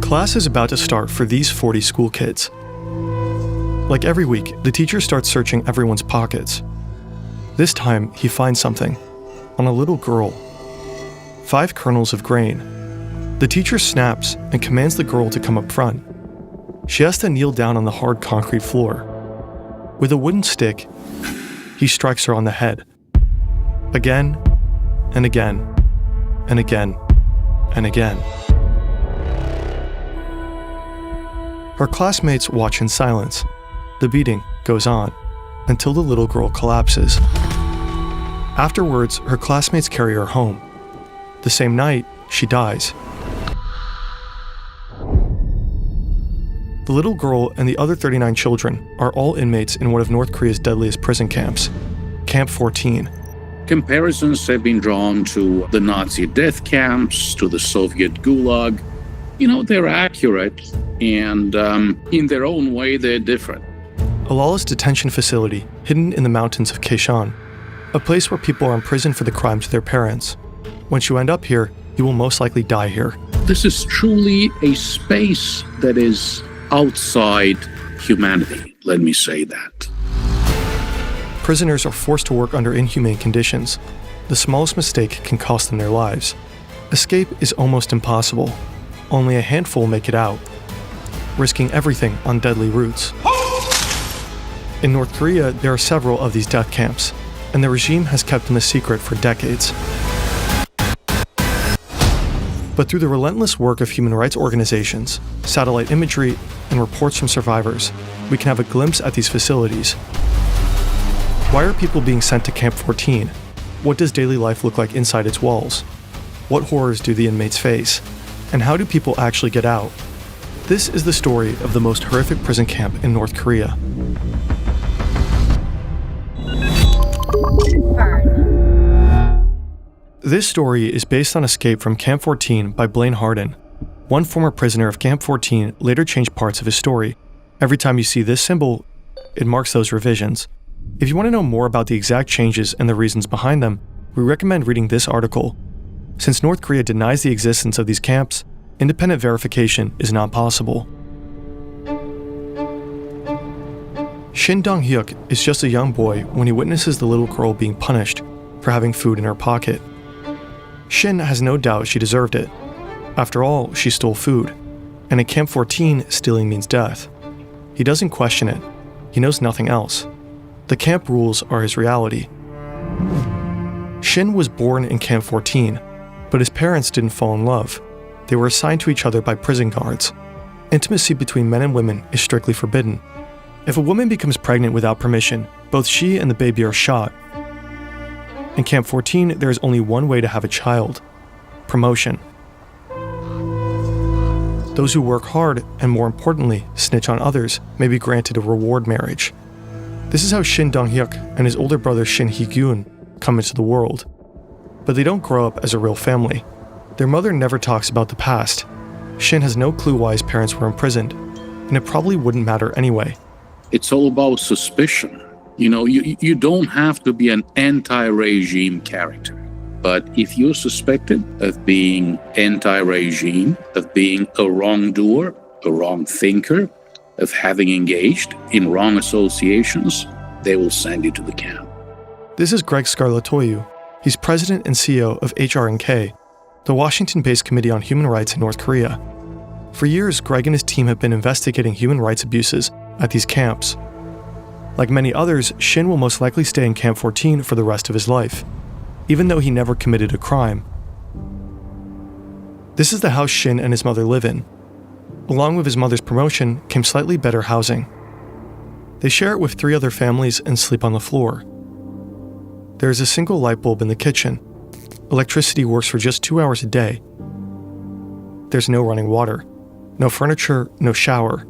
Class is about to start for these 40 school kids. Like every week, the teacher starts searching everyone's pockets. This time, he finds something on a little girl. 5 kernels of grain. The teacher snaps and commands the girl to come up front. She has to kneel down on the hard concrete floor. With a wooden stick, he strikes her on the head. Again, and again, and again, and again. Her classmates watch in silence. The beating goes on until the little girl collapses. Afterwards, her classmates carry her home. The same night, she dies. The little girl and the other 39 children are all inmates in one of North Korea's deadliest prison camps, Camp 14. Comparisons have been drawn to the Nazi death camps, to the Soviet Gulag. You know, they're accurate, and in their own way, they're different. A lawless detention facility hidden in the mountains of Kaeshan, a place where people are imprisoned for the crimes of their parents. Once you end up here, you will most likely die here. This is truly a space that is outside humanity, let me say that. Prisoners are forced to work under inhumane conditions. The smallest mistake can cost them their lives. Escape is almost impossible. Only a handful make it out, risking everything on deadly routes. In North Korea, there are several of these death camps, and the regime has kept them a secret for decades. But through the relentless work of human rights organizations, satellite imagery, and reports from survivors, we can have a glimpse at these facilities. Why are people being sent to Camp 14? What does daily life look like inside its walls? What horrors do the inmates face? And how do people actually get out? This is the story of the most horrific prison camp in North Korea. This story is based on Escape from Camp 14 by Blaine Harden. One former prisoner of Camp 14 later changed parts of his story. Every time you see this symbol, it marks those revisions. If you want to know more about the exact changes and the reasons behind them, we recommend reading this article. Since North Korea denies the existence of these camps, independent verification is not possible. Shin Dong-hyuk is just a young boy when he witnesses the little girl being punished for having food in her pocket. Shin has no doubt she deserved it. After all, she stole food, and in Camp 14, stealing means death. He doesn't question it. He knows nothing else. The camp rules are his reality. Shin was born in Camp 14, but his parents didn't fall in love. They were assigned to each other by prison guards. Intimacy between men and women is strictly forbidden. If a woman becomes pregnant without permission, both she and the baby are shot. In Camp 14, there is only one way to have a child: promotion. Those who work hard, and more importantly, snitch on others, may be granted a reward marriage. This is how Shin Dong-hyuk and his older brother Shin Hee-gyun come into the world. But they don't grow up as a real family. Their mother never talks about the past. Shin has no clue why his parents were imprisoned, and it probably wouldn't matter anyway. It's all about suspicion. You know, you don't have to be an anti-regime character. But if you're suspected of being anti-regime, of being a wrongdoer, a wrong thinker, of having engaged in wrong associations, they will send you to the camp. This is Greg Scarlatoiu. He's president and CEO of HRNK, the Washington-based Committee on Human Rights in North Korea. For years, Greg and his team have been investigating human rights abuses at these camps. Like many others, Shin will most likely stay in Camp 14 for the rest of his life, even though he never committed a crime. This is the house Shin and his mother live in. Along with his mother's promotion came slightly better housing. They share it with 3 other families and sleep on the floor. There is a single light bulb in the kitchen. Electricity works for just 2 hours a day. There's no running water, no furniture, no shower,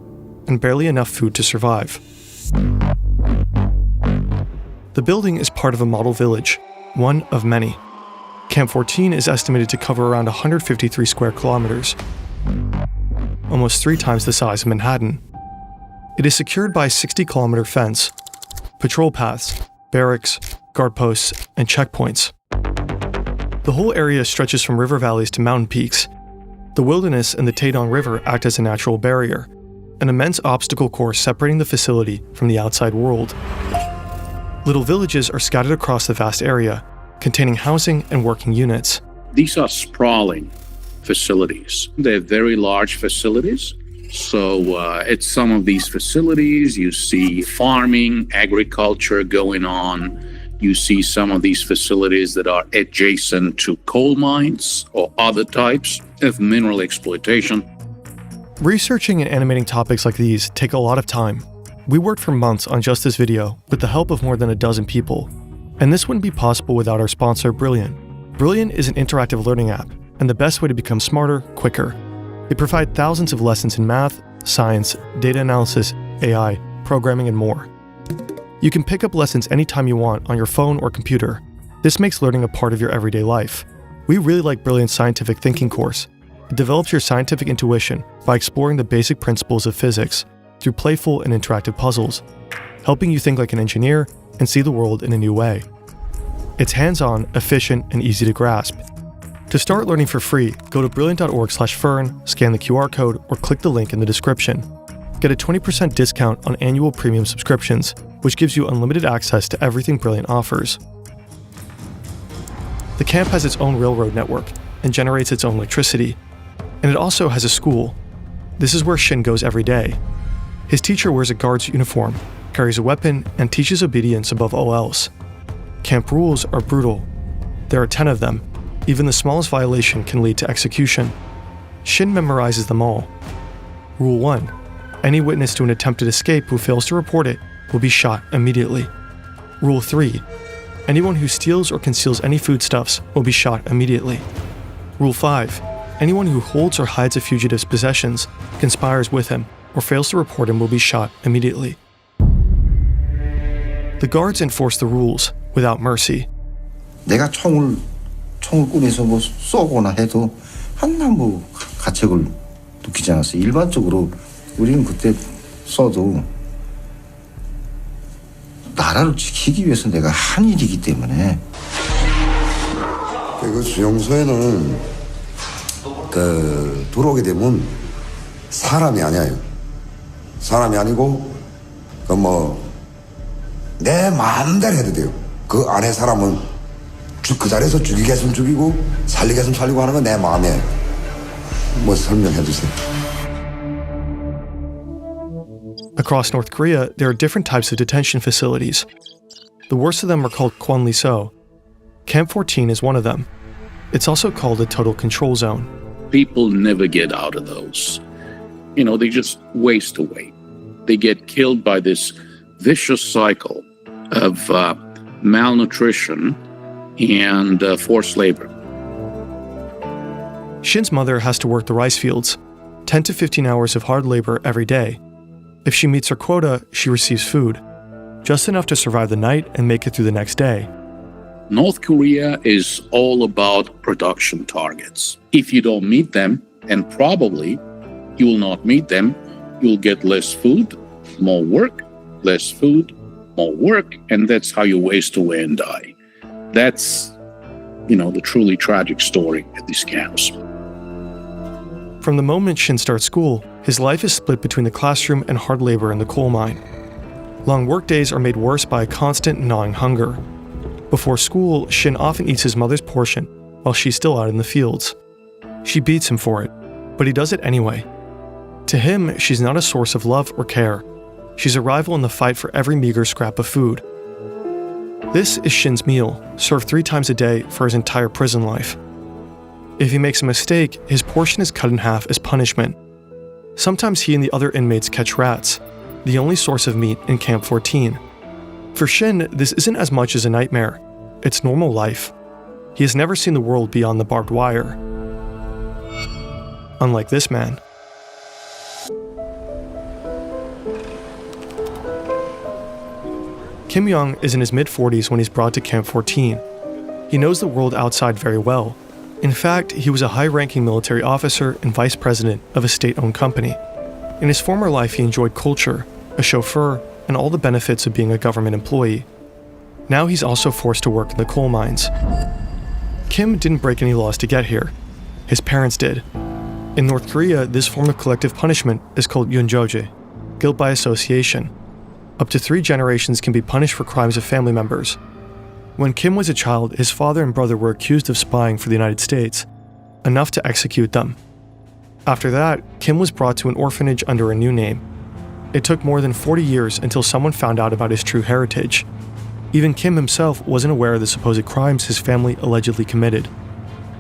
and barely enough food to survive. The building is part of a model village, one of many. Camp 14 is estimated to cover around 153 square kilometers, almost 3 times the size of Manhattan. It is secured by a 60-kilometer fence, patrol paths, barracks, guard posts, and checkpoints. The whole area stretches from river valleys to mountain peaks. The wilderness and the Taedong River act as a natural barrier, an immense obstacle course separating the facility from the outside world. Little villages are scattered across the vast area, containing housing and working units. These are sprawling facilities. They're very large facilities. So at some of these facilities, you see farming, agriculture going on. You see some of these facilities that are adjacent to coal mines or other types of mineral exploitation. Researching and animating topics like these take a lot of time. We worked for months on just this video with the help of more than a dozen people. And this wouldn't be possible without our sponsor, Brilliant. Brilliant is an interactive learning app and the best way to become smarter, quicker. They provide thousands of lessons in math, science, data analysis, AI, programming, and more. You can pick up lessons anytime you want on your phone or computer. This makes learning a part of your everyday life. We really like Brilliant's scientific thinking course. It develops your scientific intuition by exploring the basic principles of physics through playful and interactive puzzles, helping you think like an engineer and see the world in a new way. It's hands-on, efficient, and easy to grasp. To start learning for free, go to brilliant.org/fern, scan the QR code, or click the link in the description. Get a 20% discount on annual premium subscriptions, which gives you unlimited access to everything Brilliant offers. The camp has its own railroad network and generates its own electricity. And it also has a school. This is where Shin goes every day. His teacher wears a guard's uniform, carries a weapon, and teaches obedience above all else. Camp rules are brutal. There are 10 of them. Even the smallest violation can lead to execution. Shin memorizes them all. Rule 1. Any witness to an attempted escape who fails to report it will be shot immediately. Rule 3. Anyone who steals or conceals any foodstuffs will be shot immediately. Rule 5. Anyone who holds or hides a fugitive's possessions, conspires with him, or fails to report him will be shot immediately. The guards enforce the rules without mercy. 내가 총을 꾸려서 뭐 쏘거나 해도 하나 뭐 가책을 느끼지 않았어요. 일반적으로 우리는 그때 쏘도 나라를 지키기 위해서 내가 한 일이기 때문에. 그 수용소에는 들어오게 되면 사람이 아니에요. 사람이 아니고 내 마음대로 해도 돼요. 그 안에 사람은 그 자리에서 죽이겠으면 죽이고 살리겠으면 살리고 하는 건 내 마음에. 설명해 주세요. Across North Korea, there are different types of detention facilities. The worst of them are called Kwanliso. Camp 14 is one of them. It's also called a total control zone. People never get out of those. They just waste away. They get killed by this vicious cycle of malnutrition and forced labor. Shin's mother has to work the rice fields, 10 to 15 hours of hard labor every day. If she meets her quota, she receives food, just enough to survive the night and make it through the next day. North Korea is all about production targets. If you don't meet them, and probably you will not meet them, you'll get less food, more work, less food, more work, and that's how you waste away and die. That's, the truly tragic story at these camps. From the moment Shin starts school, his life is split between the classroom and hard labor in the coal mine. Long work days are made worse by a constant gnawing hunger. Before school, Shin often eats his mother's portion while she's still out in the fields. She beats him for it, but he does it anyway. To him, she's not a source of love or care. She's a rival in the fight for every meager scrap of food. This is Shin's meal, served 3 times a day for his entire prison life. If he makes a mistake, his portion is cut in half as punishment. Sometimes he and the other inmates catch rats, the only source of meat in Camp 14. For Shin, this isn't as much as a nightmare. It's normal life. He has never seen the world beyond the barbed wire. Unlike this man. Kim Young is in his mid-40s when he's brought to Camp 14. He knows the world outside very well. In fact, he was a high-ranking military officer and vice president of a state-owned company. In his former life, he enjoyed culture, a chauffeur, and all the benefits of being a government employee. Now he's also forced to work in the coal mines. Kim didn't break any laws to get here. His parents did. In North Korea, this form of collective punishment is called yunjoje, guilt by association. Up to 3 generations can be punished for crimes of family members. When Kim was a child, his father and brother were accused of spying for the United States, enough to execute them. After that, Kim was brought to an orphanage under a new name. It took more than 40 years until someone found out about his true heritage. Even Kim himself wasn't aware of the supposed crimes his family allegedly committed.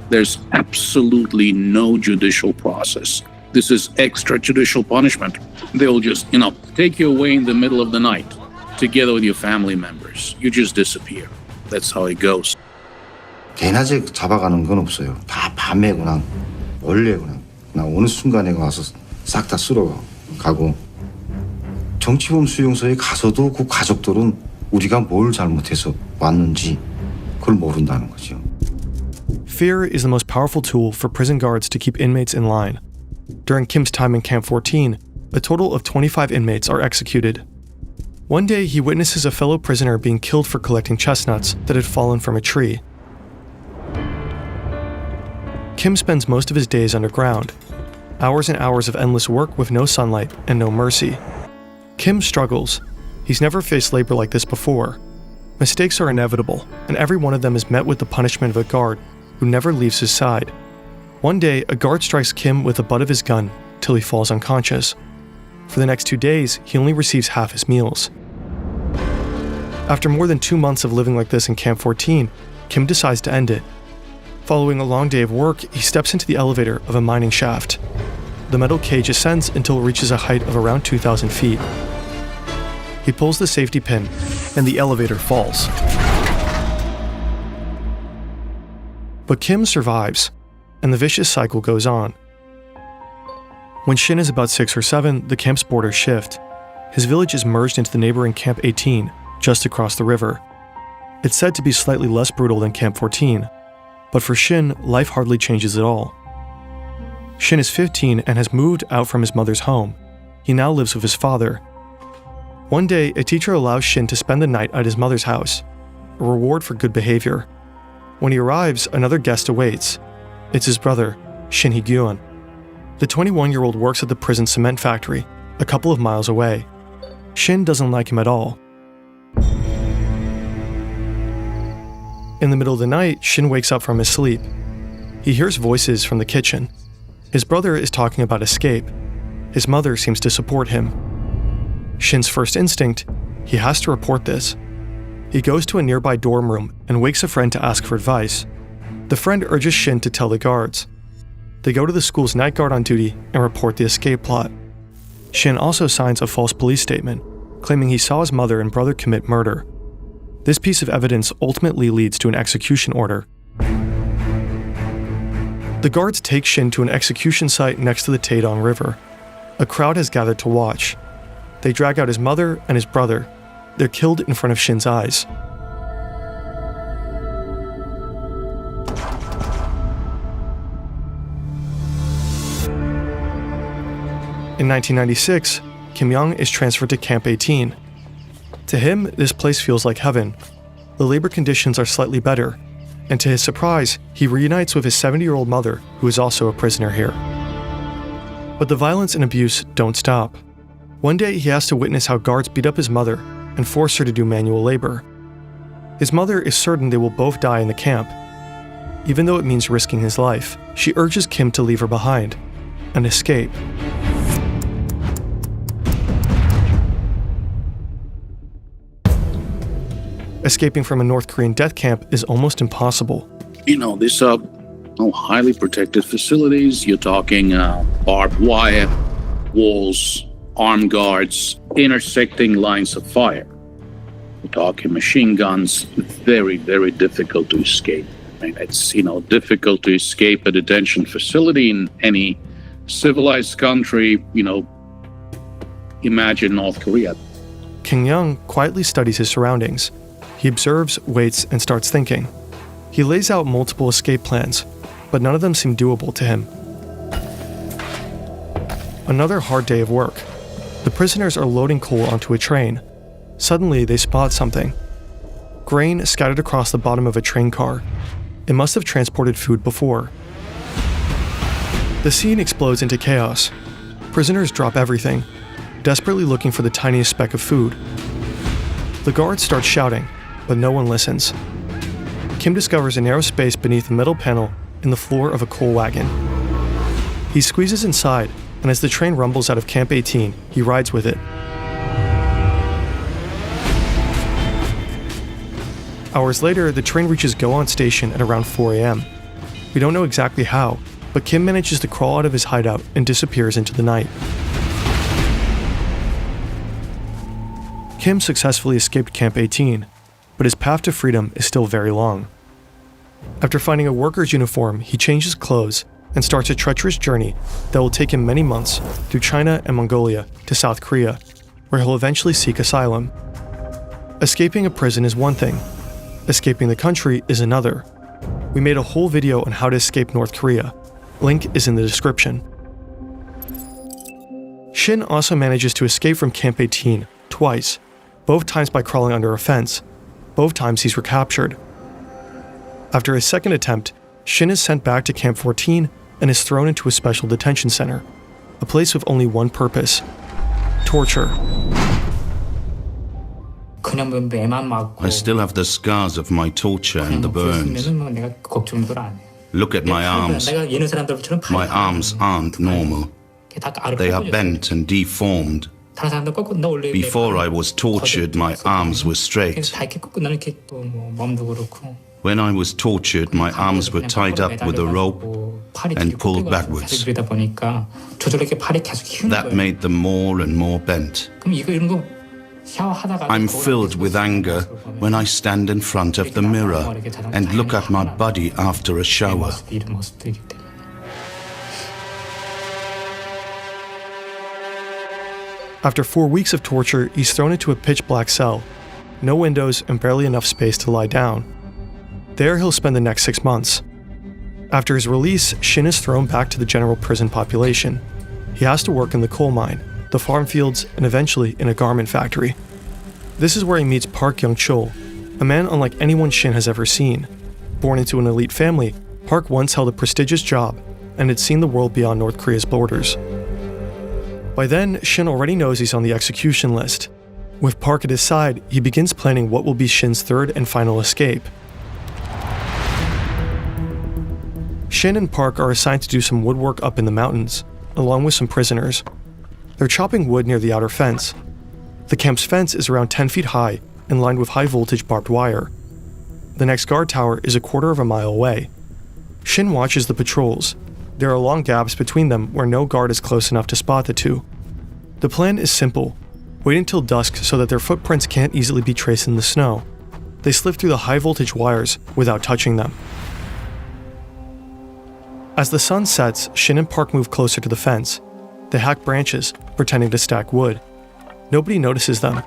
There's absolutely no judicial process. This is extrajudicial punishment. They'll just, take you away in the middle of the night, together with your family members. You just disappear. That's how it goes. 대낮에 잡아가는 건 없어요. 다 밤에 그냥 원래 그냥 어느 순간에 와서 싹 다 쓸어 가고 정치범 수용소에 가서도 그 가족들은 우리가 뭘 잘못해서 왔는지 그걸 모른다는 거죠. Fear is the most powerful tool for prison guards to keep inmates in line. During Kim's time in Camp 14, a total of 25 inmates are executed. One day, he witnesses a fellow prisoner being killed for collecting chestnuts that had fallen from a tree. Kim spends most of his days underground, hours and hours of endless work with no sunlight and no mercy. Kim struggles. He's never faced labor like this before. Mistakes are inevitable, and every one of them is met with the punishment of a guard who never leaves his side. One day, a guard strikes Kim with the butt of his gun till he falls unconscious. For the next 2 days, he only receives half his meals. After more than 2 months of living like this in Camp 14, Kim decides to end it. Following a long day of work, he steps into the elevator of a mining shaft. The metal cage ascends until it reaches a height of around 2,000 feet. He pulls the safety pin, and the elevator falls. But Kim survives, and the vicious cycle goes on. When Shin is about 6 or 7, the camp's borders shift. His village is merged into the neighboring Camp 18, just across the river. It's said to be slightly less brutal than Camp 14, but for Shin, life hardly changes at all. Shin is 15 and has moved out from his mother's home. He now lives with his father. One day, a teacher allows Shin to spend the night at his mother's house, a reward for good behavior. When he arrives, another guest awaits. It's his brother, Shin Hee-gyun. The 21-year-old works at the prison cement factory, a couple of miles away. Shin doesn't like him at all. In the middle of the night, Shin wakes up from his sleep. He hears voices from the kitchen. His brother is talking about escape. His mother seems to support him. Shin's first instinct, he has to report this. He goes to a nearby dorm room and wakes a friend to ask for advice. The friend urges Shin to tell the guards. They go to the school's night guard on duty and report the escape plot. Shin also signs a false police statement, claiming he saw his mother and brother commit murder. This piece of evidence ultimately leads to an execution order. The guards take Shin to an execution site next to the Taedong River. A crowd has gathered to watch. They drag out his mother and his brother. They're killed in front of Shin's eyes. In 1996, Kim Young is transferred to Camp 18. To him, this place feels like heaven. The labor conditions are slightly better, and to his surprise, he reunites with his 70-year-old mother, who is also a prisoner here. But the violence and abuse don't stop. One day, he has to witness how guards beat up his mother and force her to do manual labor. His mother is certain they will both die in the camp. Even though it means risking his life, she urges Kim to leave her behind and escape. Escaping from a North Korean death camp is almost impossible. These are highly protected facilities. You're talking barbed wire, walls, armed guards, intersecting lines of fire. We're talking machine guns. Very, very difficult to escape. It's, difficult to escape a detention facility in any civilized country. Imagine North Korea. Kim Young quietly studies his surroundings. He observes, waits, and starts thinking. He lays out multiple escape plans, but none of them seem doable to him. Another hard day of work. The prisoners are loading coal onto a train. Suddenly, they spot something. Grain scattered across the bottom of a train car. It must have transported food before. The scene explodes into chaos. Prisoners drop everything, desperately looking for the tiniest speck of food. The guards start shouting, but no one listens. Kim discovers a narrow space beneath a metal panel in the floor of a coal wagon. He squeezes inside, and as the train rumbles out of Camp 18, he rides with it. Hours later, the train reaches Goan Station at around 4 a.m. We don't know exactly how, but Kim manages to crawl out of his hideout and disappears into the night. Kim successfully escaped Camp 18, but his path to freedom is still very long. After finding a worker's uniform, he changes clothes and starts a treacherous journey that will take him many months through China and Mongolia to South Korea, where he'll eventually seek asylum. Escaping a prison is one thing. Escaping the country is another. We made a whole video on how to escape North Korea. Link is in the description. Shin also manages to escape from Camp 18 twice, both times by crawling under a fence. Both times he's recaptured. After his second attempt, Shin is sent back to Camp 14 and is thrown into a special detention center, a place with only one purpose: torture. I still have the scars of my torture and the burns. Look at my arms. My arms aren't normal. They are bent and deformed. Before I was tortured, my arms were straight. When I was tortured, my arms were tied up with a rope and pulled backwards. That made them more and more bent. I'm filled with anger when I stand in front of the mirror and look at my body after a shower. After 4 weeks of torture, he's thrown into a pitch-black cell. No windows and barely enough space to lie down. There he'll spend the next 6 months. After his release, Shin is thrown back to the general prison population. He has to work in the coal mine, the farm fields, and eventually in a garment factory. This is where he meets Park Young-chul, a man unlike anyone Shin has ever seen. Born into an elite family, Park once held a prestigious job and had seen the world beyond North Korea's borders. By then, Shin already knows he's on the execution list. With Park at his side, he begins planning what will be Shin's third and final escape. Shin and Park are assigned to do some woodwork up in the mountains, along with some prisoners. They're chopping wood near the outer fence. The camp's fence is around 10 feet high and lined with high-voltage barbed wire. The next guard tower is a quarter of a mile away. Shin watches the patrols. There are long gaps between them where no guard is close enough to spot the two. The plan is simple. Wait until dusk so that their footprints can't easily be traced in the snow. They slip through the high-voltage wires without touching them. As the sun sets, Shin and Park move closer to the fence. They hack branches, pretending to stack wood. Nobody notices them.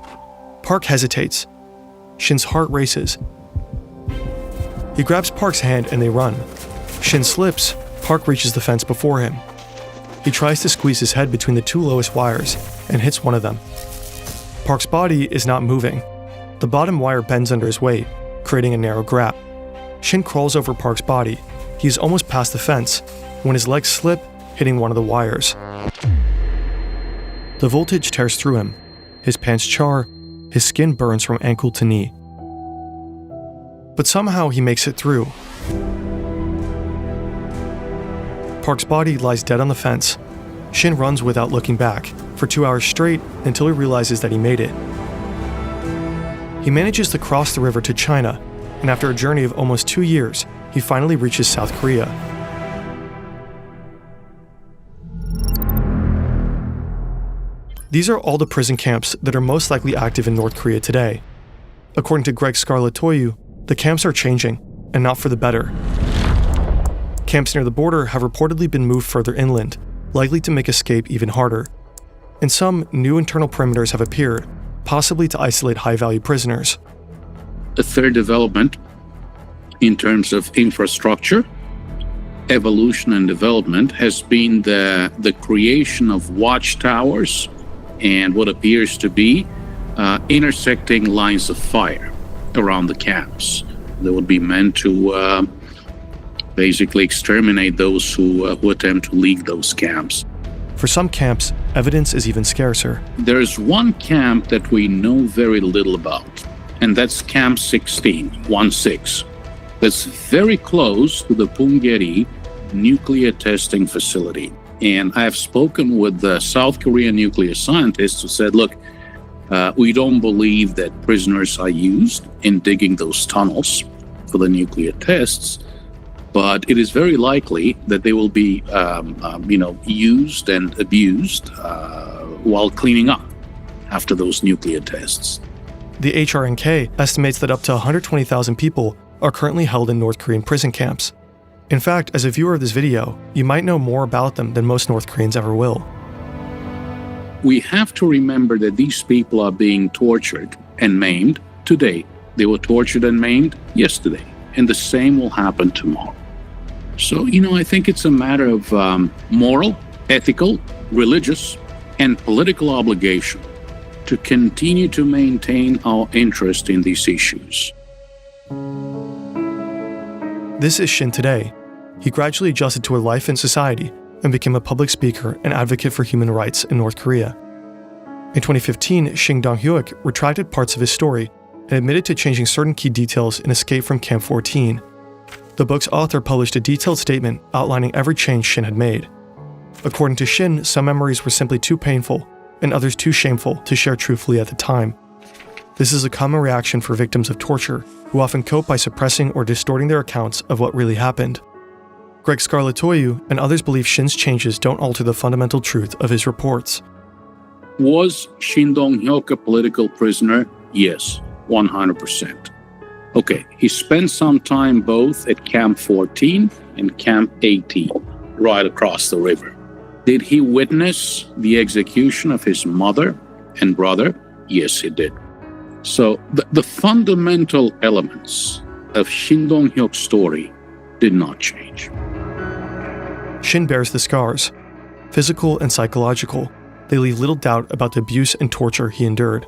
Park hesitates. Shin's heart races. He grabs Park's hand and they run. Shin slips. Park reaches the fence before him. He tries to squeeze his head between the two lowest wires and hits one of them. Park's body is not moving. The bottom wire bends under his weight, creating a narrow gap. Shin crawls over Park's body. He is almost past the fence when his legs slip, hitting one of the wires. The voltage tears through him. His pants char. His skin burns from ankle to knee. But somehow he makes it through. Park's body lies dead on the fence. Shin runs without looking back for 2 hours straight until he realizes that he made it. He manages to cross the river to China, and after a journey of almost 2 years, he finally reaches South Korea. These are all the prison camps that are most likely active in North Korea today. According to Greg Scarlatoiu, the camps are changing, and not for the better. Camps near the border have reportedly been moved further inland, likely to make escape even harder. And some new internal perimeters have appeared, possibly to isolate high-value prisoners. The third development, in terms of infrastructure, evolution and development, has been the creation of watchtowers and what appears to be intersecting lines of fire around the camps. They would be meant to basically exterminate those who attempt to leave those camps. For some camps, evidence is even scarcer. There's one camp that we know very little about, and that's Camp 16, 1-6. That's very close to the Punggye-ri nuclear testing facility. And I've spoken with the South Korean nuclear scientists who said, look, we don't believe that prisoners are used in digging those tunnels for the nuclear tests, but it is very likely that they will be, used and abused while cleaning up after those nuclear tests. The HRNK estimates that up to 120,000 people are currently held in North Korean prison camps. In fact, as a viewer of this video, you might know more about them than most North Koreans ever will. We have to remember that these people are being tortured and maimed today. They were tortured and maimed yesterday, and the same will happen tomorrow. So, I think it's a matter of moral, ethical, religious, and political obligation to continue to maintain our interest in these issues. This is Shin today. He gradually adjusted to a life in society and became a public speaker and advocate for human rights in North Korea. In 2015, Shin Dong-hyuk retracted parts of his story and admitted to changing certain key details in Escape from Camp 14. The book's author published a detailed statement outlining every change Shin had made. According to Shin, some memories were simply too painful and others too shameful to share truthfully at the time. This is a common reaction for victims of torture, who often cope by suppressing or distorting their accounts of what really happened. Greg Scarlatoiu and others believe Shin's changes don't alter the fundamental truth of his reports. Was Shin Dong-hyuk a political prisoner? Yes, 100%. Okay, he spent some time both at Camp 14 and Camp 18, right across the river. Did he witness the execution of his mother and brother? Yes, he did. So the fundamental elements of Shin Dong-hyuk's story did not change. Shin bears the scars, physical and psychological. They leave little doubt about the abuse and torture he endured.